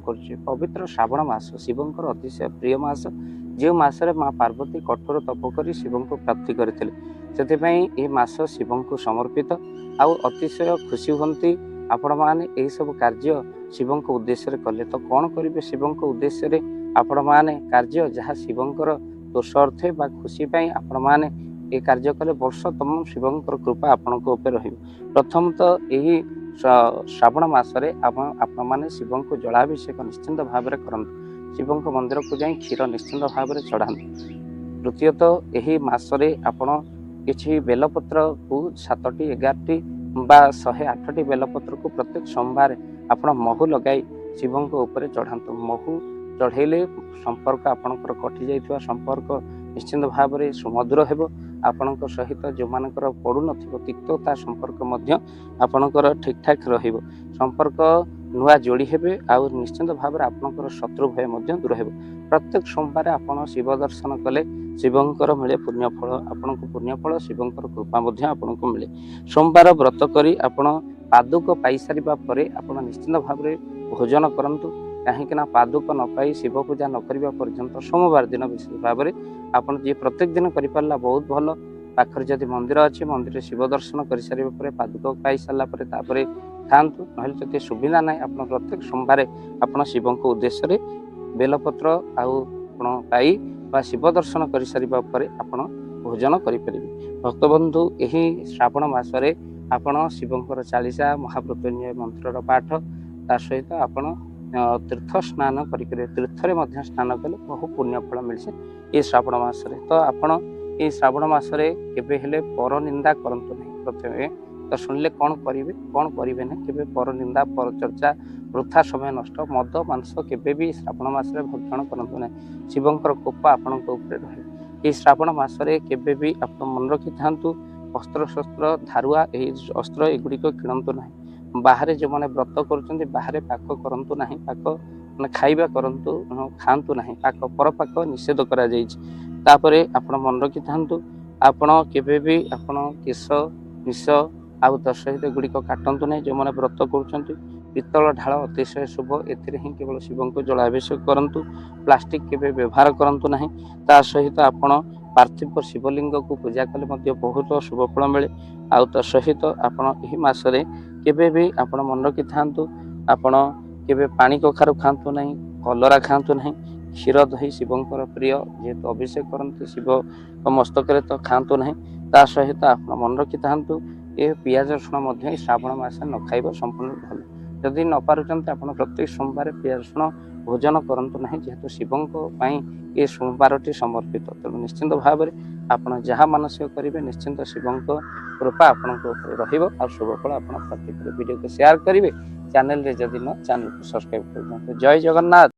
କରୁଛे पवित्र श्रावण मास शिवंकर अतिशय प्रिय मास जो मासरे माँ पार्वती कठोर तप कर शिव को प्राप्ति करते से मास शिव को समर्पित आउ अतिशय खुशी हमें आपण मैंने यही सब कार्य शिव को उद्देश्य कले तो कौन करेंगे शिव को उद्देश्य आपण मैंने कार्य जहाँ शिवंकर दोष अर्थ बा खुशी आपण मैंने ये कार्य कले वर्ष तम शिवंकर कृपा आपण रही प्रथम तो यही श्रावण मसरे आपण मैंने शिव को जलाभिषेक निश्चिंत भाव में करंतु शिव मंदिर को जाई क्षीर निश्चिंत भाव में चढ़ातु द्वितीयत यही मसरे आपण किसी बेलपत्र को 7टी 11टी बा 108टी बेलपत्र को प्रत्येक सोमवार आपण महू लगाई शिव ऊपर चढ़ातु महू चढ़ेले संपर्क आपणकर कटि जाइथिबा संपर्क निश्चिंत भाव में सुमधुर हेबो आपण सहित जो मानकर पड़ू नथिबो तिक्तता संपर्क मध्य आपणकर ठीक ठाक रहिबो संपर्क नुआ जोड़ी हेबे आ निश्चिंत भाव में आपणकर शत्रु भय मध्य दूर हेबो प्रत्येक सोमवार आपण शिव दर्शन कले शिवंकर मिले पुण्यफल आपनको पुण्यफल शिवंकर कृपा मध्य आपनको मिले सोमवार व्रत करी आपण पादुक पाई सारिबा परे आपण निश्चिंत भाव में भोजन करंतु कहीं पादुक न पाई शिव पूजा न करने पर्यंत सोमवार दिन विशेष भाव में आपड़ जी प्रत्येक दिन कर बहुत भल पाखर जदि मंदिर अच्छे मंदिर शिव दर्शन कर सारे पादुक पाई सारापर खातु ना सुविधा ना आप प्रत्येक सोमवार आप शिव को उद्देश्य बेलपत्र आई शिव दर्शन कर सारापर आप भोजन करें भक्तबंधु यही श्रावण मसरे आपण शिवंकर 40 महामृत्युंजय मंत्र पाठ ता सहित आपण तीर्थ स्नान करें तीर्थरे स्नान कले बहु पुण्यफल मिलसे ये श्रावण मसरे तो आपण ये श्रावण मसरे केबे हेले पर निंदा करंतु नहीं प्रथमे तो सुनले कौन करेंगे ना केबे पर निंदा पर चर्चा वृथा समय नष्ट मद मांस केबे भी श्रावण मसरे भक्षण करंतु नहीं शिवंकर कृपा आपणक ऊपर रहे ये श्रावण मसरे केबे भी आप मन रखि थांतु अस्त्र शस्त्र धारुआ अस्त्र एगुड़िक किणतु नहीं बाहर जो मैंने व्रत कर बाहर पाक करंतु नहीं पाक मैंने खाइबा करंतु खातु नहीं पाक पर पाक निषेध करा तापरे आपण मन रखि थांतु आपण केबे भी आपण केश निश आउ सहित गुड़िक काटंतु नहीं जो मैंने व्रत कर पित्तल ढाल अतिशय शुभ एथिरे ही केवल शिव को जलाभिषेक करंतु प्लास्टिक केबे व्यवहार करंतु नहीं ता सहित आपण पार्थिव शिवलिंग को पूजा कले मध्य बहुत शुभ फल मिले आउ सहित आपण एही मासरे केबे भी आपण मन रखि थांतु आपण केबे पानी कखारु खातु नहीं कलरा खातु नहीं क्षीर दही शिवंकर प्रिय जेहेतु अभिषेक करते शिव मस्तक तो खातु नहीं ता सहित आप मन रखि थांतु ये पियाज रसुण मध्य श्रावण मास न खाइब संपूर्ण भल जदि न पारुचंते आपण प्रत्येक सोमवार पियाज रसुण भोजन करंतु नहीं जेहेतु शिवंको पाई ये सोमवारटी समर्पित तेणु निश्चिंत भाव में आपण जहाँ मानसिक करेंगे निश्चिंत शिवंको कृपा आपणक रहिबो आ शुभ फल आपण प्राप्ति करेंगे वीडियो को शेयर करेंगे चैनल रे जदि न चैनल को सब्सक्राइब कर जय जगन्नाथ।